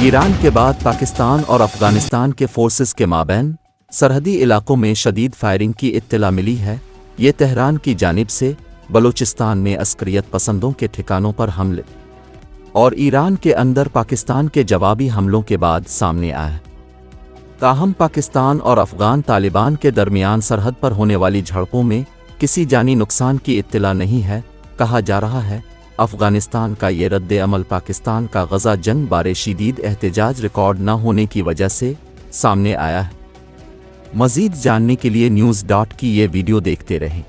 Iran के बाद पाकिस्तान और अफगानिस्तान के फोर्सेस के माबैन सरहदी इलाकों में शदीद फायरिंग की इत्तला मिली है। ये तेहरान की जानिब से बलूचिस्तान में अस्करियत पसंदों के ठिकानों पर हमले और ईरान के अंदर पाकिस्तान के जवाबी हमलों के बाद सामने आया है। ताहम पाकिस्तान और अफगान तालिबान के दरमियान सरहद पर होने वाली झड़पों में किसी जानी नुकसान की इत्तला नहीं है। कहा जा रहा है अफगानिस्तान का ये रद्द अमल पाकिस्तान का गजा जंग बारे शदीद एहतजाज रिकॉर्ड न होने की वजह से सामने आया है। मज़ीद जानने के लिए न्यूज़.की ये वीडियो देखते रहें।